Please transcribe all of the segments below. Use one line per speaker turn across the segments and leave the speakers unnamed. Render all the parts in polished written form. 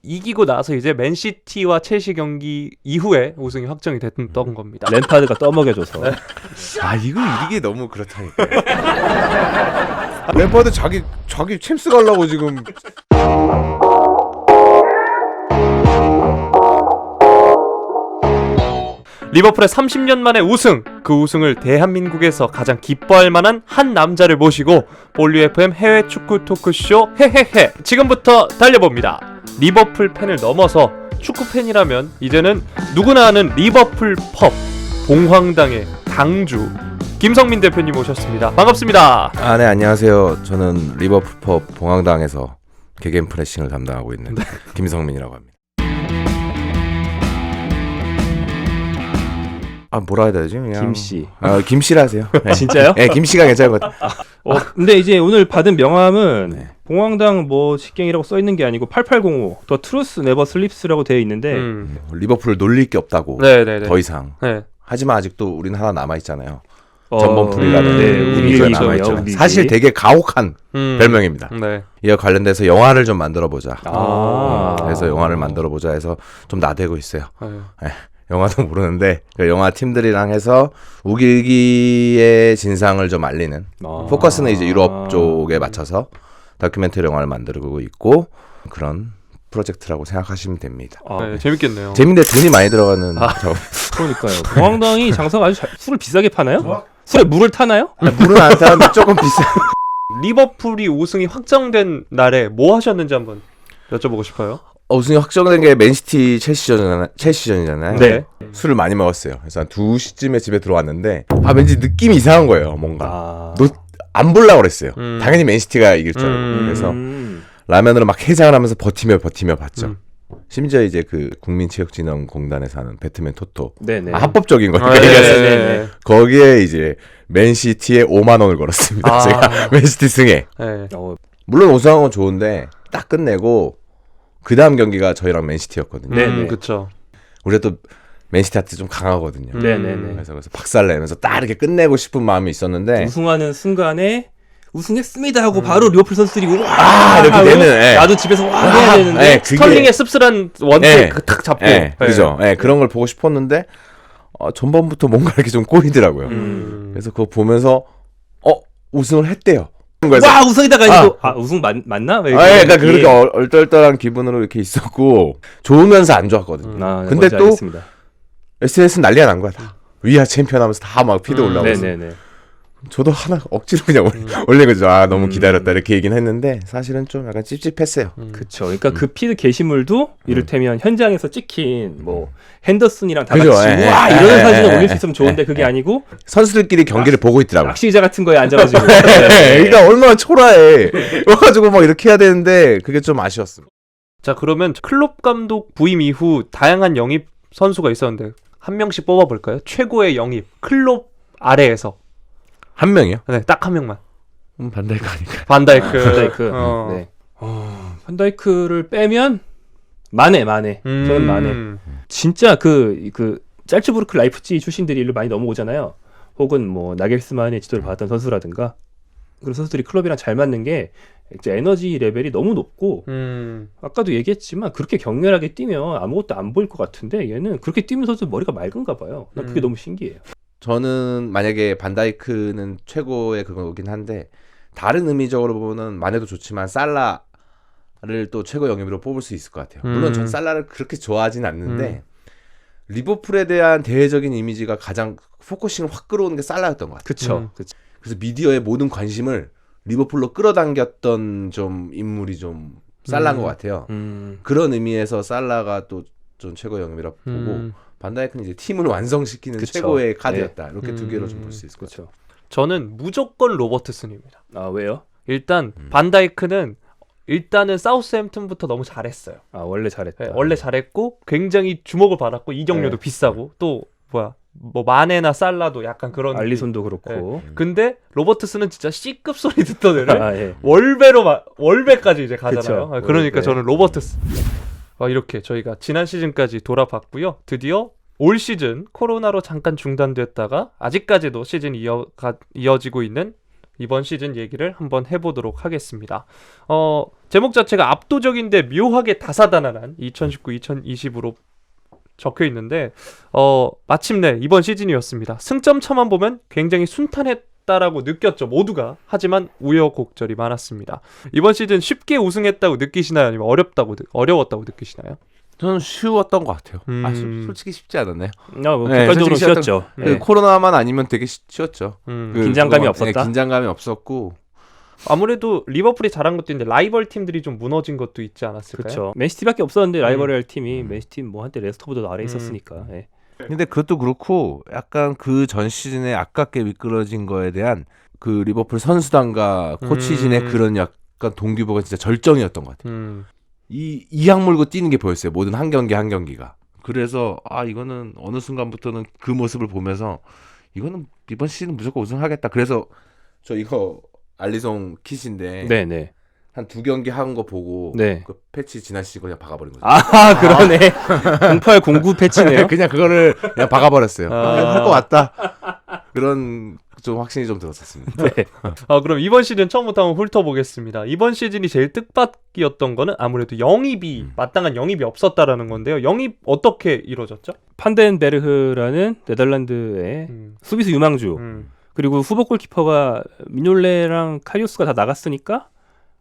이기고 나서 이제 맨시티와 첼시 경기 이후에 우승이 확정이 됐던 겁니다.
램파드가 떠먹여줘서.
아 이게 너무 그렇다니까. 램파드 자기 챔스 가려고 지금.
리버풀의 30년 만의 우승, 그 우승을 대한민국에서 가장 기뻐할 만한 한 남자를 모시고 볼류 FM 해외 축구 토크쇼 헤헤헤 지금부터 달려봅니다. 리버풀 팬을 넘어서 축구 팬이라면 이제는 누구나 아는 리버풀 펍 봉황당의 당주 김성민 대표님 오셨습니다. 반갑습니다.
아, 네, 안녕하세요. 저는 리버풀 펍 봉황당에서 개겐 프레싱을 담당하고 있는 김성민이라고 합니다. 아, 뭐라 해야 되지? 그냥
김씨.
김씨라 하세요. 네.
진짜요?
네, 김씨가 괜찮은 것 같아요.
근데 이제 오늘 받은 명함은
네.
봉황당 뭐 식경이라고 써 있는 게 아니고 8805 더 트루스 네버 슬립스라고 되어 있는데
리버풀을 놀릴 게 없다고.
네네네.
더 이상.
네.
하지만 아직도 우리는 하나 남아 있잖아요. 전범풀이라는
네,
이미지가
우길기죠,
남아 있죠.
우길기.
사실 되게 가혹한 별명입니다.
네.
이와 관련돼서 영화를 좀 만들어 보자.
아.
그래서 영화를 만들어 보자 해서 좀 나대고 있어요.
네.
네, 영화도 모르는데 그 영화 팀들이랑 해서 우길기의 진상을 좀 알리는 포커스는 이제 유럽 쪽에 맞춰서 다큐멘터리 영화를 만들고 있고 그런 프로젝트라고 생각하시면 됩니다.
네, 재밌겠네요.
재밌는데 돈이 많이 들어가는
그러니까요. 봉황당이 장사가 아주 술을 비싸게 파나요? 술에 물을 타나요?
물은 안 타는데 조금 비싸.
리버풀이 우승이 확정된 날에 뭐 하셨는지 한번 여쭤보고 싶어요.
우승이 확정된 게 맨시티 첼시전이잖아요.
네.
술을 많이 먹었어요. 그래서 한 2시쯤에 집에 들어왔는데 왠지 느낌이 이상한 거예요. 뭔가 안 보려고 그랬어요. 당연히 맨시티가 이길 줄 알고. 그래서 라면으로 막 해장을 하면서 버티며 봤죠. 심지어 이제 그 국민체육진흥공단에서 하는 배트맨 토토
네네.
합법적인 거니까
네네네.
거기에 이제 맨시티에 5만 원을 걸었습니다. 제가 맨시티 승에.
네.
물론 우승한 건 좋은데 딱 끝내고 그 다음 경기가 저희랑 맨시티였거든요.
네네.
그렇죠.
우리가 또 맨시티한테 좀 강하거든요.
네네네.
그래서 박살 내면서 딱 이렇게 끝내고 싶은 마음이 있었는데
우승하는 순간에 우승했습니다 하고 바로 리버풀 선수들이
이렇게 되는
나도 집에서 해야 되는데
스털링의 씁쓸한 원택 탁 잡고
그죠. 그런 걸 보고 싶었는데 전반부터 뭔가 이렇게 좀 꼬이더라고요. 그래서 그거 보면서 우승을 했대요.
와 우승이다가 아니고 우승 맞나?
그러니까 그렇게 얼떨떨한 기분으로 이렇게 있었고 좋으면서 안 좋았거든요. 근데 또
알겠습니다.
SNS는 난리가 난 거야. 다. 위아 챔피언 하면서 다 막 피드 올라오고.
네네네.
저도 하나 억지로 그냥 올린 거죠. 너무 기다렸다 이렇게 얘기는 했는데 사실은 좀 약간 찝찝했어요.
그쵸. 그러니까 그 피드 게시물도 이를테면 현장에서 찍힌 뭐 핸더슨이랑 다
그죠,
같이 와 이런 사진을 올릴 수 있으면 좋은데 그게 아니고
선수들끼리 경기를 보고 있더라고요.
낚시자 같은 거에 앉아가지고
그러니까 얼마나 초라해. 와가지고 막 이렇게 해야 되는데 그게 좀 아쉬웠습니다.
자, 그러면 클롭 감독 부임 이후 다양한 영입 선수가 있었는데 한 명씩 뽑아볼까요? 최고의 영입 클롭 아래에서
한 명이요?
네, 딱 한 명만.
반다이크 아닐까?
반다이크.
네. 반다이크를 빼면 마네. 저는 마네. 진짜 그 짤츠부르크 라이프치 출신들이 일로 많이 넘어오잖아요. 혹은 뭐 나겔스만의 지도를 받았던 선수라든가 그런 선수들이 클럽이랑 잘 맞는 게 이제 에너지 레벨이 너무 높고 아까도 얘기했지만 그렇게 격렬하게 뛰면 아무것도 안 보일 것 같은데 얘는 그렇게 뛰면 선수 머리가 맑은가 봐요. 난 그게 너무 신기해요.
저는 만약에 반다이크는 최고의 그거긴 한데 다른 의미적으로 보면 마네도 좋지만 살라를 또 최고 영입으로 뽑을 수 있을 것 같아요. 물론 전 살라를 그렇게 좋아하진 않는데 리버풀에 대한 대외적인 이미지가 가장 포커싱을 확 끌어오는 게 살라였던 것 같아요.
그쵸.
그래서 미디어의 모든 관심을 리버풀로 끌어당겼던 좀 인물이 좀 살라인 것 같아요. 그런 의미에서 살라가 또 좀 최고 영입이라고 보고 반다이크는 이제 팀을 완성시키는
그쵸.
최고의 카드였다. 이렇게 두 개로 좀 볼 수 있을 것 같아요.
저는 무조건 로버트슨입니다.
왜요?
일단 반다이크는 일단은 사우스햄튼부터 너무 잘했어요.
원래 잘했다.
네, 원래 잘했고 굉장히 주목을 받았고 이적료도 비싸고 또 뭐 마네나 살라도 약간 그런
알리손도 그렇고.
근데 로버트슨은 진짜 C급 소리 듣던 애를
예.
월배까지 이제 가잖아요.
그쵸.
그러니까
네.
저는 로버트슨. 이렇게 저희가 지난 시즌까지 돌아봤고요. 드디어 올 시즌 코로나로 잠깐 중단됐다가 아직까지도 시즌이 이어지고 있는 이번 시즌 얘기를 한번 해보도록 하겠습니다. 제목 자체가 압도적인데 묘하게 다사다난한 2019-2020으로 적혀 있는데 마침내 이번 시즌이었습니다. 승점 차만 보면 굉장히 순탄했다라고 느꼈죠, 모두가. 하지만 우여곡절이 많았습니다. 이번 시즌 쉽게 우승했다고 느끼시나요? 아니면 어려웠다고 느끼시나요?
저는 쉬웠던 것 같아요. 솔직히 쉽지 않았네요.
뭐
네,
객관적으로
솔직히
쉬웠죠.
그
네.
코로나만 아니면 되게 쉬웠죠.
긴장감이 없었다?
네, 긴장감이 없었고.
아무래도 리버풀이 잘한 것도 있는데 라이벌 팀들이 좀 무너진 것도 있지 않았을까요?
그렇죠. 맨시티밖에 없었는데 라이벌할 팀이 맨시티 뭐 한때 레스터보다 아래에 있었으니까. 예.
근데 그것도 그렇고 약간 그 전 시즌에 아깝게 미끄러진 거에 대한 그 리버풀 선수단과 코치진의 그런 약간 동기부여가 진짜 절정이었던 것 같아요. 이 악물고 뛰는 게 보였어요. 모든 한 경기 한 경기가. 그래서 이거는 어느 순간부터는 그 모습을 보면서 이거는 이번 시즌 무조건 우승하겠다. 그래서 저 이거 알리송 킷인데
네네.
한 2경기 한 거 보고
네.
그 패치 지난 시즌 그냥 박아버린 거죠.
그러네. 0809 패치네요.
그냥 그거를 그냥 박아버렸어요.
아.
할 것 같다. 그런 좀 확신이 좀 들었었습니다.
네.
그럼 이번 시즌 처음부터 한번 훑어보겠습니다. 이번 시즌이 제일 뜻밖이었던 거는 아무래도 영입이 마땅한 영입이 없었다라는 건데요. 영입 어떻게 이루어졌죠?
판덴베르흐라는 네덜란드의 수비수 유망주 그리고 후보 골키퍼가 미놀레랑 카리우스가 다 나갔으니까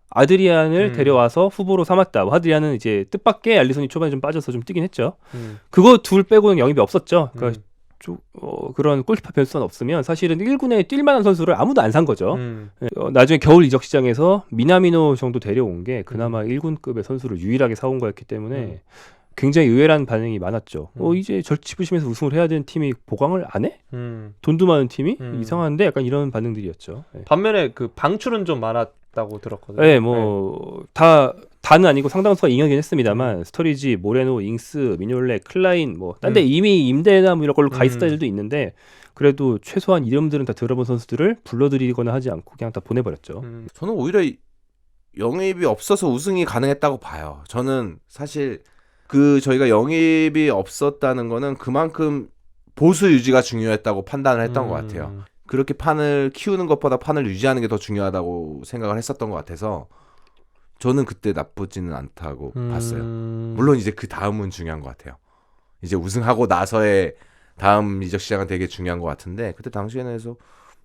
아드리안을 데려와서 후보로 삼았다. 아드리안은 이제 뜻밖의 알리손이 초반에 좀 빠져서 좀 뛰긴 했죠. 그거 둘 빼고는 영입이 없었죠. 그러니까 그런 골키퍼 변수만 없으면 사실은 1군에 뛸 만한 선수를 아무도 안 산 거죠. 나중에 겨울 이적 시장에서 미나미노 정도 데려온 게 그나마 1군급의 선수를 유일하게 사온 거였기 때문에 굉장히 의외란 반응이 많았죠. 이제 절치부심에서 우승을 해야 되는 팀이 보강을 안 해? 돈도 많은 팀이? 이상한데 약간 이런 반응들이었죠. 네.
반면에 그 방출은 좀 많았다고 들었거든요.
네, 뭐 다는 아니고 상당수가 잉여긴 했습니다만 스터리지, 모레노, 잉스, 미놀레, 클라인 뭐 딴 데 이미 임대나 뭐 이런 걸로 가 있을 때들도 있는데 그래도 최소한 이름들은 다 들어본 선수들을 불러들이거나 하지 않고 그냥 다 보내버렸죠.
저는 오히려 영입이 없어서 우승이 가능했다고 봐요. 저는 사실 저희가 영입이 없었다는 거는 그만큼 보수 유지가 중요했다고 판단을 했던 것 같아요. 그렇게 판을 키우는 것보다 판을 유지하는 게 더 중요하다고 생각을 했었던 것 같아서 저는 그때 나쁘지는 않다고 봤어요. 물론 이제 그 다음은 중요한 것 같아요. 이제 우승하고 나서의 다음 이적 시장은 되게 중요한 것 같은데 그때 당시에는 해서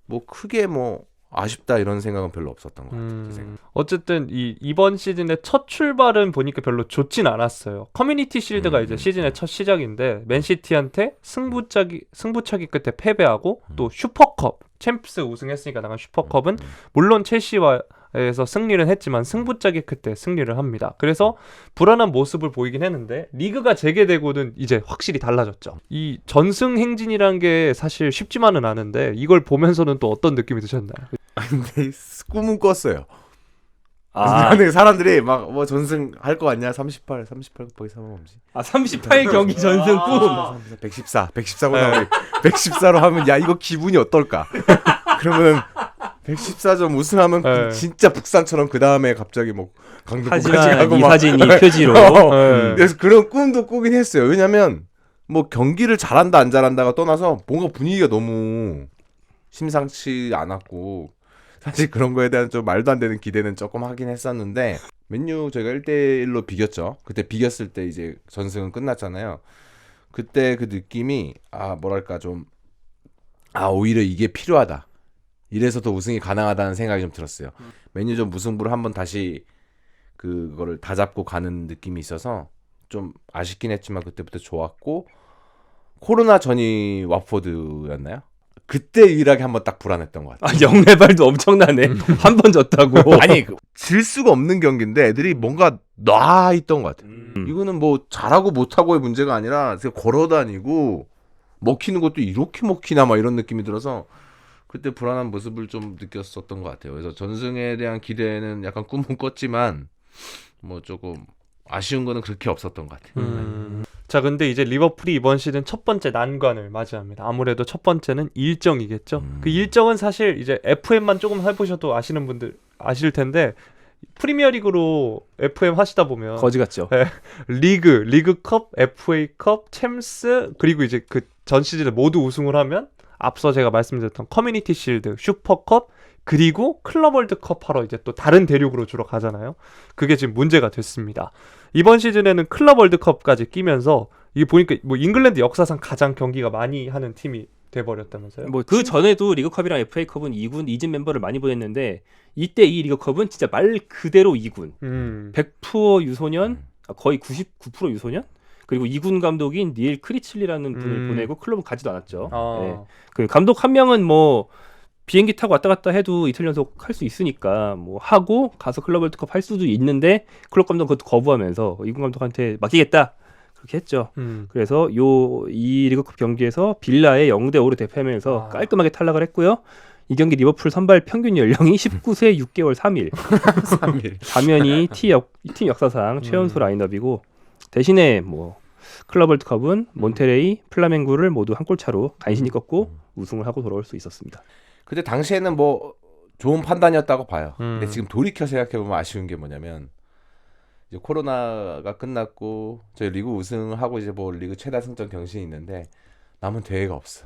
뭐 크게 뭐 아쉽다 이런 생각은 별로 없었던 것 같아요.
어쨌든 이번 시즌의 첫 출발은 보니까 별로 좋진 않았어요. 커뮤니티 실드가 이제 시즌의 첫 시작인데 맨시티한테 승부차기 끝에 패배하고 또 슈퍼컵 챔프스 우승했으니까 나간 슈퍼컵은 물론 첼시와에서 승리를 했지만 승부차기 끝에 승리를 합니다. 그래서 불안한 모습을 보이긴 했는데 리그가 재개되고는 이제 확실히 달라졌죠. 이 전승 행진이란 게 사실 쉽지만은 않은데 이걸 보면서는 또 어떤 느낌이 드셨나요?
근데 꿈은 꿨어요. 근데 사람들이 막 뭐 전승 할 거 같냐? 38 거기 사면 뭐지?
38경기 전승 꿈.
114고 나면 114로 하면 야 이거 기분이 어떨까? 그러면 114점 우승하면 진짜 북산처럼 그 다음에 갑자기 뭐 강등까지
하지만
가고
이
막
사진이 표지로.
그래서 그런 꿈도 꾸긴 했어요. 왜냐면 뭐 경기를 잘한다 안 잘한다가 떠나서 뭔가 분위기가 너무 심상치 않았고 사실 그런 거에 대한 좀 말도 안 되는 기대는 조금 하긴 했었는데 맨유 저희가 1대1로 비겼죠. 그때 비겼을 때 이제 전승은 끝났잖아요. 그때 그 느낌이 뭐랄까 좀 오히려 이게 필요하다. 이래서 더 우승이 가능하다는 생각이 좀 들었어요. 맨유전 무승부를 한번 다시 그거를 다 잡고 가는 느낌이 있어서 좀 아쉽긴 했지만 그때부터 좋았고 코로나 전이 와포드였나요? 그때 유일하게 한번 딱 불안했던 것 같아요.
영레발도 엄청나네. 한 번 졌다고.
아니 질 수가 없는 경기인데 애들이 뭔가 놔 있던 것 같아요. 이거는 뭐 잘하고 못하고의 문제가 아니라 걸어다니고 먹히는 것도 이렇게 먹히나 막 이런 느낌이 들어서 그때 불안한 모습을 좀 느꼈었던 것 같아요. 그래서 전승에 대한 기대는 약간 꿈은 꿨지만 뭐 조금 아쉬운 거는 그렇게 없었던 것 같아요.
자, 근데 이제 리버풀이 이번 시즌 첫 번째 난관을 맞이합니다. 아무래도 첫 번째는 일정이겠죠. 그 일정은 사실 이제 FM만 조금 해보셔도 아시는 분들 아실 텐데 프리미어리그로 FM 하시다 보면
거지 같죠.
리그컵, FA컵, 챔스 그리고 이제 그 전 시즌에 모두 우승을 하면 앞서 제가 말씀드렸던 커뮤니티 실드, 슈퍼컵, 그리고 클럽 월드컵 하러 이제 또 다른 대륙으로 주로 가잖아요. 그게 지금 문제가 됐습니다. 이번 시즌에는 클럽 월드컵까지 끼면서 이게 보니까 뭐 잉글랜드 역사상 가장 경기가 많이 하는 팀이 돼버렸다면서요?
뭐 그 전에도 리그컵이랑 FA컵은 2군 2진 멤버를 많이 보냈는데 이때 이 리그컵은 진짜 말 그대로 2군. 100% 유소년, 거의 99% 유소년? 그리고 2군 감독인 닐 크리칠리라는 분을 보내고 클럽은 가지도 않았죠. 네. 그 감독 한 명은 뭐 비행기 타고 왔다 갔다 해도 이틀 연속 할 수 있으니까 뭐 하고 가서 클럽 월드컵 할 수도 있는데 클럽 감독 그것도 거부하면서 2군 감독한테 맡기겠다. 그렇게 했죠. 그래서 이 리그컵 경기에서 빌라에 0대5로 대패하면서 깔끔하게 탈락을 했고요. 이 경기 리버풀 선발 평균 연령이 19세 6개월 3일.
3일.
당연히 팀 역사상 최연소 라인업이고 대신에 뭐 클럽 월드컵은 몬테레이, 플라멩구를 모두 한 골 차로 간신히 꺾고 우승을 하고 돌아올 수 있었습니다.
근데 당시에는 뭐 좋은 판단이었다고 봐요. 근데 지금 돌이켜 생각해보면 아쉬운 게 뭐냐면 이제 코로나가 끝났고 저희 리그 우승하고 이제 뭐 리그 최다 승점 경신이 있는데 남은 대회가 없어.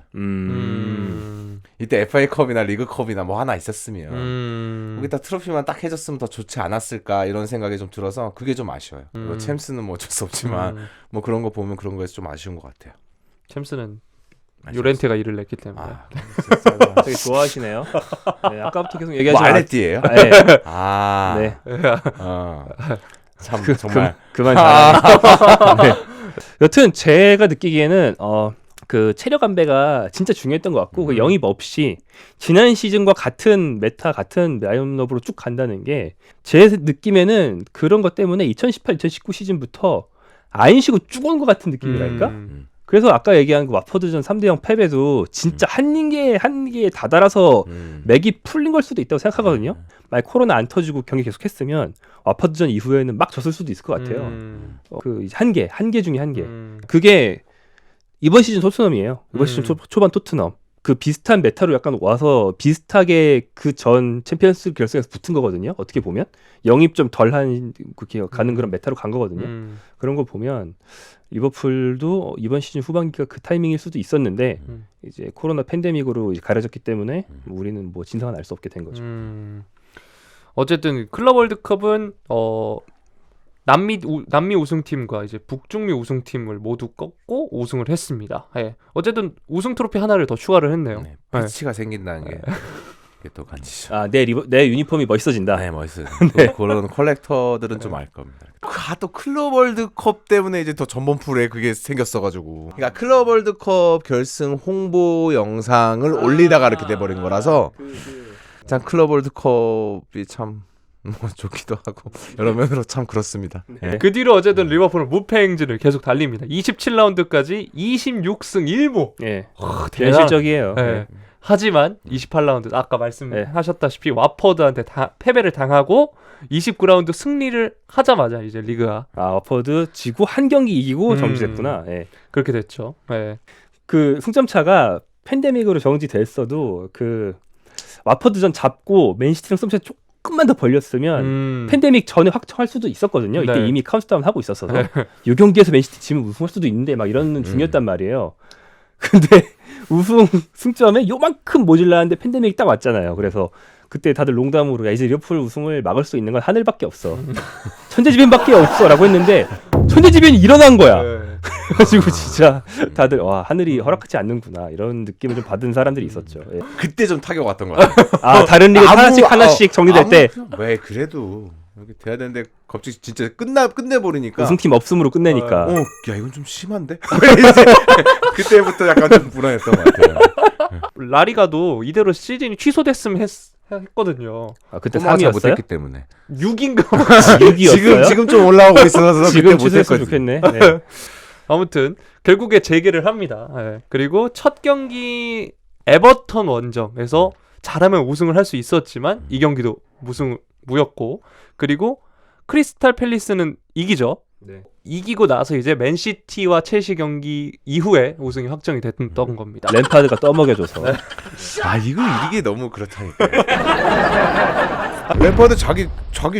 이때 FA컵이나 리그컵이나 뭐 하나 있었으면 거기다 트로피만 딱 해줬으면 더 좋지 않았을까 이런 생각이 좀 들어서 그게 좀 아쉬워요. 뭐 챔스는 뭐 어쩔 수 없지만 뭐 그런 거 보면 그런 거에서 좀 아쉬운 것 같아요.
챔스는 요렌테가 일을 냈기 때문에.
되게 좋아하시네요. 네, 아까부터 계속 얘기하지
마레띠예요?
네.
네. 참 정말
그만 잘하네. 네. 여튼 제가 느끼기에는 그 체력 안배가 진짜 중요했던 것 같고 그 영입 없이 지난 시즌과 같은 메타 같은 라인업으로 쭉 간다는 게 제 느낌에는 그런 것 때문에 2018-2019 시즌부터 안 쉬고 쭉 온 것 같은 느낌이랄까? 그래서 아까 얘기한 그 와퍼드전 3대0 패배도 진짜 한계에 다다라서 맥이 풀린 걸 수도 있다고 생각하거든요. 만약 코로나 안 터지고 경기 계속했으면 와퍼드전 이후에는 막 졌을 수도 있을 것 같아요. 그 한계 중에 한계. 그게 이번 시즌 토트넘이에요. 이번 시즌 초반 토트넘. 그 비슷한 메타로 약간 와서 비슷하게 그 전 챔피언스 결승에서 붙은 거거든요. 어떻게 보면 영입 좀 덜한 그렇게 가는 그런 메타로 간 거거든요. 그런 거 보면 리버풀도 이번 시즌 후반기가 그 타이밍일 수도 있었는데 이제 코로나 팬데믹으로 이제 가려졌기 때문에 우리는 뭐 진상은 알 수 없게 된 거죠.
어쨌든 클럽 월드컵은 남미 우승팀과 이제 북중미 우승팀을 모두 꺾고 우승을 했습니다. 예. 어쨌든 우승 트로피 하나를 더 추가를 했네요.
네, 패치가 생긴다는 게 이게 또 간지죠.
내 유니폼이 멋있어진다.
네, 멋있어요. 네. 그런 컬렉터들은 좀 알 겁니다. 또 클럽 월드컵 때문에 이제 더 전번풀에 그게 생겼어가지고. 그러니까 클럽 월드컵 결승 홍보 영상을 올리다가 이렇게 돼버린 거라서. 참 클럽 월드컵이 참. 뭐 좋기도 하고 여러 면으로 참 그렇습니다.
네. 그 뒤로 어쨌든 리버풀은 무패 행진을 계속 달립니다. 27라운드까지 26승 1무.
예. 대실적이에요.
네. 네. 하지만 28라운드 아까 말씀하셨다시피 와퍼드한테 패배를 당하고 29라운드 승리를 하자마자 이제 리그가
와퍼드 지고 한 경기 이기고 정지됐구나. 예.
그렇게 됐죠. 네.
그 승점 차가 팬데믹으로 정지됐어도 그 와퍼드전 잡고 맨시티랑 승점 차 조금만 더 벌렸으면 팬데믹 전에 확정할 수도 있었거든요. 이때 이미 카운트다운 하고 있었어서 이 경기에서 맨시티 지면 우승할 수도 있는데 막 이런 중이었단 말이에요. 근데 우승 승점에 요만큼 모질라는데 팬데믹이 딱 왔잖아요. 그래서 그때 다들 농담으로 야 이제 리버풀 우승을 막을 수 있는 건 하늘밖에 없어. 천재지변밖에 없어라고 했는데 천재지변이 일어난 거야. 그래가지고 진짜 다들 와 하늘이 허락하지 않는구나 이런 느낌을 좀 받은 사람들이 있었죠. 예.
그때 좀 타격 왔던 거 같아요.
다른 리그 하나씩 정리될 때
왜 그래도 이렇게 돼야 되는데 갑자기 진짜 끝내버리니까
우승팀 없음으로 끝내니까
야 이건 좀 심한데? 그때부터 약간 좀 불안했던 것 같아요.
라리가도 이대로 시즌이 취소됐으면 했거든요.
그때 3위였어요?
못했기 때문에
6인가
6위였어요?
지금 좀 올라오고 있어서
지금 취소했으면 좋겠네. 네.
아무튼 결국에 재개를 합니다. 네. 그리고 첫 경기 에버턴 원정에서 잘하면 우승을 할 수 있었지만 이 경기도 무였고 그리고 크리스탈 팰리스는 이기죠. 네. 이기고 나서 이제 맨시티와 첼시 경기 이후에 우승이 확정이 됐던 겁니다.
램파드가 떠먹여줘서.
이게 너무 그렇다니까. 램파드 자기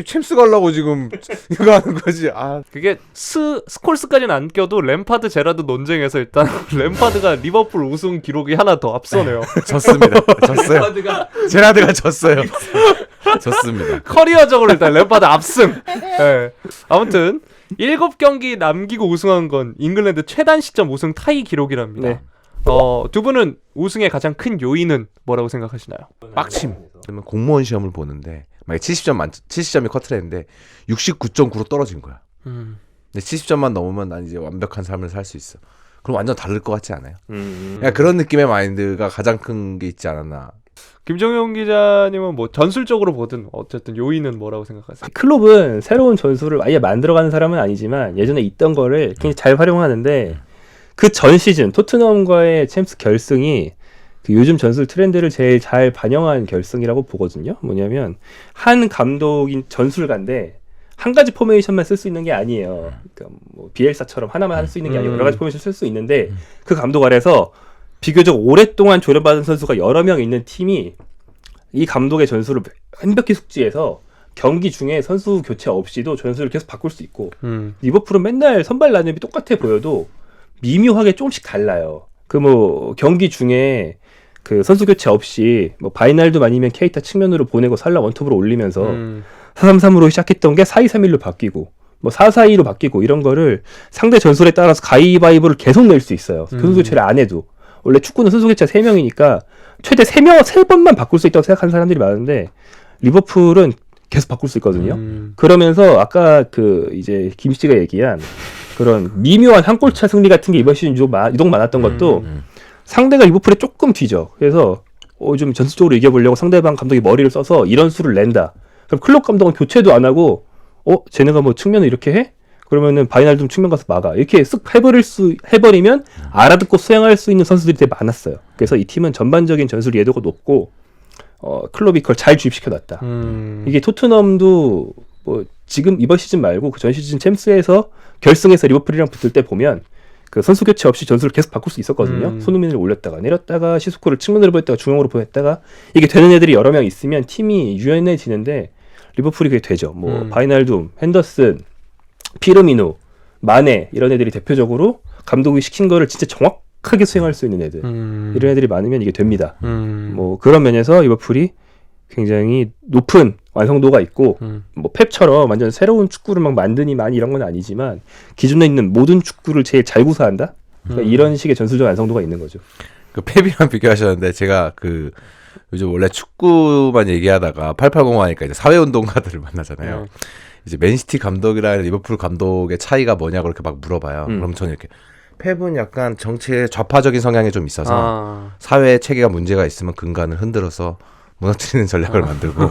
챔스 가려고 지금 이거 하는 거지. 아,
그게 스콜스까지는 안 껴도 램파드 제라드 논쟁에서 일단 램파드가 리버풀 우승 기록이 하나 더 앞서네요.
졌습니다. 졌어요.
램파드가
제라드가 졌어요. 졌습니다.
커리어적으로 일단 램파드 압승. 네. 아무튼 7경기 남기고 우승한 건 잉글랜드 최단 시점 우승 타이 기록이랍니다.
네.
두 분은 우승의 가장 큰 요인은 뭐라고 생각하시나요?
빡침. 그러면 공무원 시험을 보는데 만약 70점이 커트라인데 69.9로 떨어진 거야. 근데 70점만 넘으면 난 이제 완벽한 삶을 살 수 있어. 그럼 완전 다를 것 같지 않아요? 그냥 그런 느낌의 마인드가 가장 큰 게 있지 않았나.
김정용 기자님은 뭐 전술적으로 보든 어쨌든 요인은 뭐라고 생각하세요?
클롭은 새로운 전술을 아예 만들어가는 사람은 아니지만 예전에 있던 거를 굉장히 잘 활용하는데 그 전 시즌 토트넘과의 챔스 결승이 그 요즘 전술 트렌드를 제일 잘 반영한 결승이라고 보거든요. 뭐냐면 한 감독인 전술가인데 한 가지 포메이션만 쓸 수 있는 게 아니에요. 그러니까 뭐 비엘사처럼 하나만 할 수 있는 게 아니고 여러 가지 포메이션 쓸 수 있는데 그 감독 아래서 비교적 오랫동안 조련받은 선수가 여러 명 있는 팀이 이 감독의 전술을 완벽히 숙지해서 경기 중에 선수 교체 없이도 전술을 계속 바꿀 수 있고 리버풀은 맨날 선발 라인업이 똑같아 보여도 미묘하게 조금씩 달라요. 그 뭐 경기 중에 그 선수 교체 없이 뭐 바이날도 아니면 케이타 측면으로 보내고 살라 원톱으로 올리면서 4-3-3으로 시작했던 게 4-2-3-1로 바뀌고 뭐 4-4-2로 바뀌고 이런 거를 상대 전술에 따라서 가위바위보를 계속 낼 수 있어요. 선수 교체를 안 해도. 원래 축구는 선수 교체 3명이니까 최대 3번만 바꿀 수 있다고 생각하는 사람들이 많은데 리버풀은 계속 바꿀 수 있거든요. 그러면서 아까 그 이제 김 씨가 얘기한 그런 미묘한 한 골차 승리 같은 게 이번 시즌 유독 많았던 것도 상대가 리버풀에 조금 뒤져. 그래서 좀 전술적으로 이겨보려고 상대방 감독이 머리를 써서 이런 수를 낸다. 그럼 클롭 감독은 교체도 안 하고 쟤네가 뭐 측면을 이렇게 해? 그러면은 바이날둠 측면 가서 막아. 이렇게 쓱 해버리면 알아듣고 수행할 수 있는 선수들이 되게 많았어요. 그래서 이 팀은 전반적인 전술 이해도가 높고 클롭이 그걸 잘 주입시켜놨다. 이게 토트넘도 뭐 지금 이번 시즌 말고 그 전 시즌 챔스에서 결승에서 리버풀이랑 붙을 때 보면 그 선수 교체 없이 전술을 계속 바꿀 수 있었거든요. 손흥민을 올렸다가 내렸다가 시스코를 측면으로 보냈다가 중앙으로 보냈다가 이게 되는 애들이 여러 명 있으면 팀이 유연해지는데 리버풀이 그게 되죠. 뭐 바이날둠, 핸더슨, 피르미누, 마네 이런 애들이 대표적으로 감독이 시킨 거를 진짜 정확하게 수행할 수 있는 애들 이런 애들이 많으면 이게 됩니다. 뭐 그런 면에서 리버풀이 굉장히 높은 완성도가 있고 뭐 펩처럼 완전 새로운 축구를 막 만드니 많이 이런 건 아니지만 기존에 있는 모든 축구를 제일 잘 구사한다. 그러니까 이런 식의 전술적 완성도가 있는 거죠.
그 펩이랑 비교하셨는데 제가 그 요즘 원래 축구만 얘기하다가 880 하니까 이제 사회운동가들을 만나잖아요. 이제 맨시티 감독이랑 리버풀 감독의 차이가 뭐냐고 그렇게 막 물어봐요. 그럼 저는 이렇게 펩은 약간 정치의 좌파적인 성향이 좀 있어서 사회 체계가 문제가 있으면 근간을 흔들어서 무너뜨리는 전략을 만들고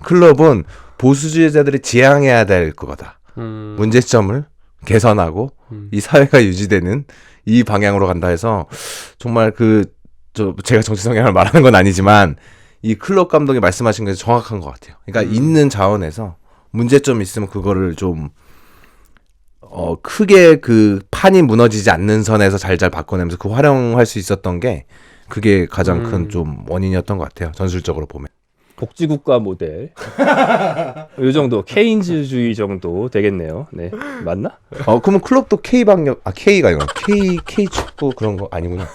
클럽은 보수주의자들이 지향해야 될 거다. 문제점을 개선하고 이 사회가 유지되는 이 방향으로 간다 해서 정말 제가 정치 성향을 말하는 건 아니지만 이 클럽 감독이 말씀하신 게 정확한 것 같아요. 그러니까 있는 자원에서 문제점이 있으면 그거를 좀 크게 그 판이 무너지지 않는 선에서 잘 바꿔내면서 그 활용할 수 있었던 게 그게 가장 큰 좀 원인이었던 것 같아요. 전술적으로 보면.
복지국가 모델. 이 정도 케인즈주의 정도 되겠네요. 네, 맞나?
그러면 클럽도 K방역, K가 아니고 K 축구 그런 거 아니구나.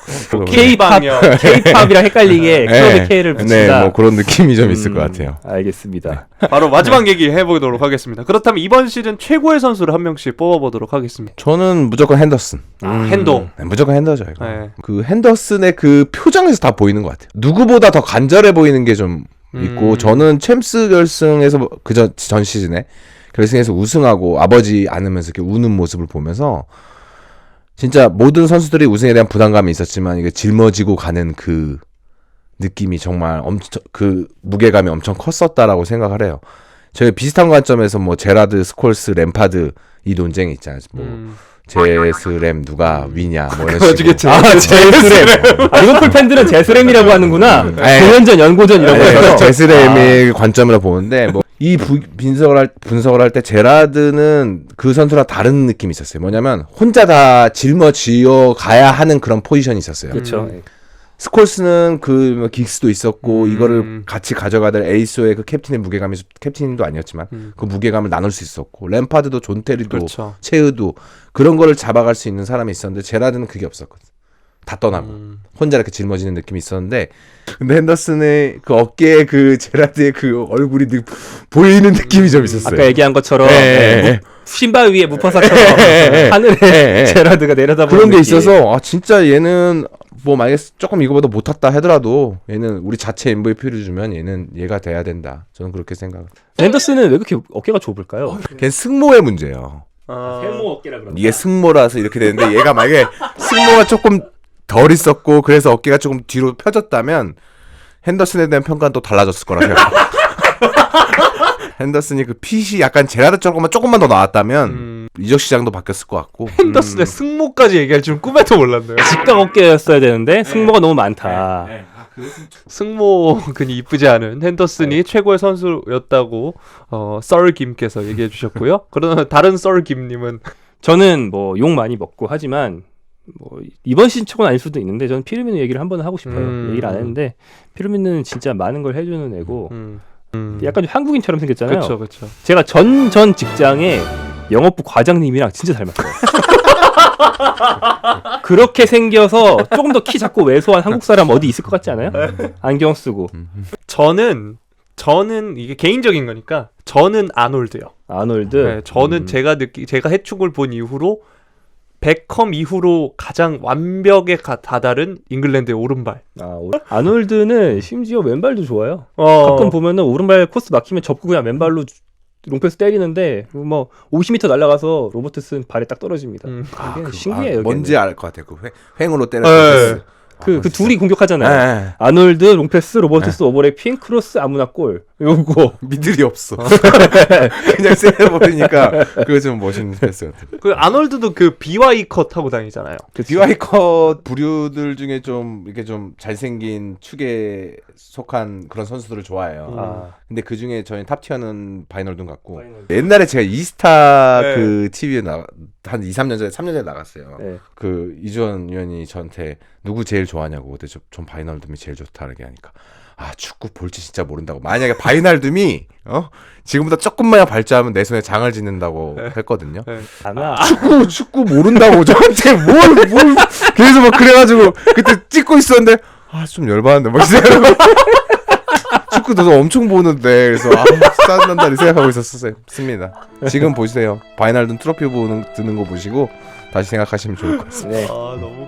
K-팝이랑 헷갈리게 클럽의 K를 붙인다.
네, 뭐 그런 느낌이 좀 있을 것 같아요.
알겠습니다.
바로 마지막 얘기 해보도록 하겠습니다. 그렇다면 이번 시즌 최고의 선수를 한 명씩 뽑아보도록 하겠습니다.
저는 무조건 핸더슨.
핸도.
네, 무조건 핸더죠. 이거.
네.
그 핸더슨의 그 표정에서 다 보이는 것 같아요. 누구보다 더 간절해 보이는 게 좀 있고 저는 챔스 결승에서 전 시즌에 결승에서 우승하고 아버지 안으면서 이렇게 우는 모습을 보면서 진짜 모든 선수들이 우승에 대한 부담감이 있었지만 이게 짊어지고 가는 그 느낌이 정말 엄청 그 무게감이 엄청 컸었다라고 생각을 해요. 저희 비슷한 관점에서 뭐 제라드, 스콜스, 램파드 이 논쟁이 있잖아요. 뭐 제스램 누가 위냐 뭐 이런 식으로.
제스램. 리버풀 팬들은 제스램이라고 하는구나. 공연전, 연고전 이런 거.
제스램의 관점으로 보는데 뭐 이 분석을 할 때 제라드는 그 선수랑 다른 느낌이 있었어요. 뭐냐면 혼자 다 짊어지어 가야 하는 그런 포지션이 있었어요.
그렇죠.
스콜스는 그 긱스도 있었고 이거를
음.
같이 가져가던 에이소의 그 캡틴의 무게감이 캡틴도 아니었지만 그 무게감을 나눌 수 있었고 램파드도 존 테리도
그렇죠.
체으도 그런 거를 잡아갈 수 있는 사람이 있었는데 제라드는 그게 없었거든. 다 떠나고 혼자 이렇게 짊어지는 느낌이 있었는데 근데 핸더슨의 그 어깨에 그 제라드의 그 얼굴이 보이는 느낌이 좀 있었어요.
아까 얘기한 것처럼
예.
신발 위에 무파사처럼 하늘에 제라드가 내려다보는
그런 게
느낌.
있어서 아 진짜 얘는 뭐 만약에 조금 이거보다 못했다 하더라도 얘는 우리 자체 MVP를 주면 얘는 얘가 돼야 된다. 저는 그렇게 생각합니다.
핸더슨은 왜 그렇게 어깨가 좁을까요?
걔는 승모의 문제예요.
세모 어깨라 그런다.
이게 승모라서 이렇게 되는데 얘가 만약에 승모가 조금 덜 있었고 그래서 어깨가 조금 뒤로 펴졌다면 핸더슨에 대한 평가는 또 달라졌을 거라 생각해요. 핸더슨이 그 핏이 약간 제라드처럼만 조금만 더 나왔다면 이적 시장도 바뀌었을 것 같고
핸더슨의 승모까지 얘기할 줄은 꿈에도 몰랐네요.
직각 어깨였어야 되는데 승모가 너무 많다.
승모근이 이쁘지 않은 핸더슨이 최고의 선수였다고 썰김께서 얘기해 주셨고요. 그러나 다른 썰김님은
저는 뭐 욕 많이 먹고 하지만 뭐 이번 시즌 최고는 아닐 수도 있는데 저는 피르미노 얘기를 한번 하고 싶어요. 얘기를 안 했는데 피르미노는 진짜 많은 걸 해주는 애고 약간 좀 한국인처럼 생겼잖아요.
그렇죠.
제가 전 직장에 영업부 과장님이랑 진짜 닮았어요. 그렇게 생겨서 조금 더 키 작고 왜소한 한국 사람 어디 있을 것 같지 않아요? 안경 쓰고.
저는 이게 개인적인 거니까 저는 아놀드요.
아놀드.
네, 저는 제가 해축을 본 이후로 베컴 이후로 가장 완벽에 다다른 잉글랜드의 오른발.
아놀드는 심지어 왼발도 좋아요.
어.
가끔 보면은 오른발 코스 막히면 접고 그냥 맨발로 롱패스 때리는데 뭐 50m 날아가서 로버트슨 발에 딱 떨어집니다. 이게 신기해요.
뭔지 알 것 같아요. 그 횡으로
네.
때렸을
그 둘이 공격하잖아요.
네.
아놀드 롱패스, 로버트스 오버래핑, 크로스 아무나 골. 요거.
미들이 없어. 그냥 세버리니까 그거 좀 멋있는 패스 같아요.
그 아놀드도 그 BY 컷 하고 다니잖아요.
BY 컷 부류들 중에 좀 이렇게 좀 잘생긴 축에 속한 그런 선수들을 좋아해요. 근데 그 중에 저희 탑티어는 바이널든 같고 옛날에 제가 이스타
네.
그 TV에 한 2, 3년 전에 3년 전에 나갔어요.
네.
그 이주원 위원이 저한테 누구 제일 좋아하냐고 그때 전 바이널듬이 제일 좋다 이렇게 하니까 아 축구 볼지 진짜 모른다고 만약에 바이널듬이 지금보다 조금만 발전하면 내 손에 장을 짓는다고 했거든요.
아마
축구 모른다고 저한테 뭘 그래서 막 그래가지고 그때 찍고 있었는데 아 좀 열받는데 막 이러고 축구도 엄청 보는데 그래서 짜증난다 이 생각하고 있었습니다. 지금 보세요. 바이널든 트로피 드는 거 보시고 다시 생각하시면 좋을 것 같습니다.
네.
너무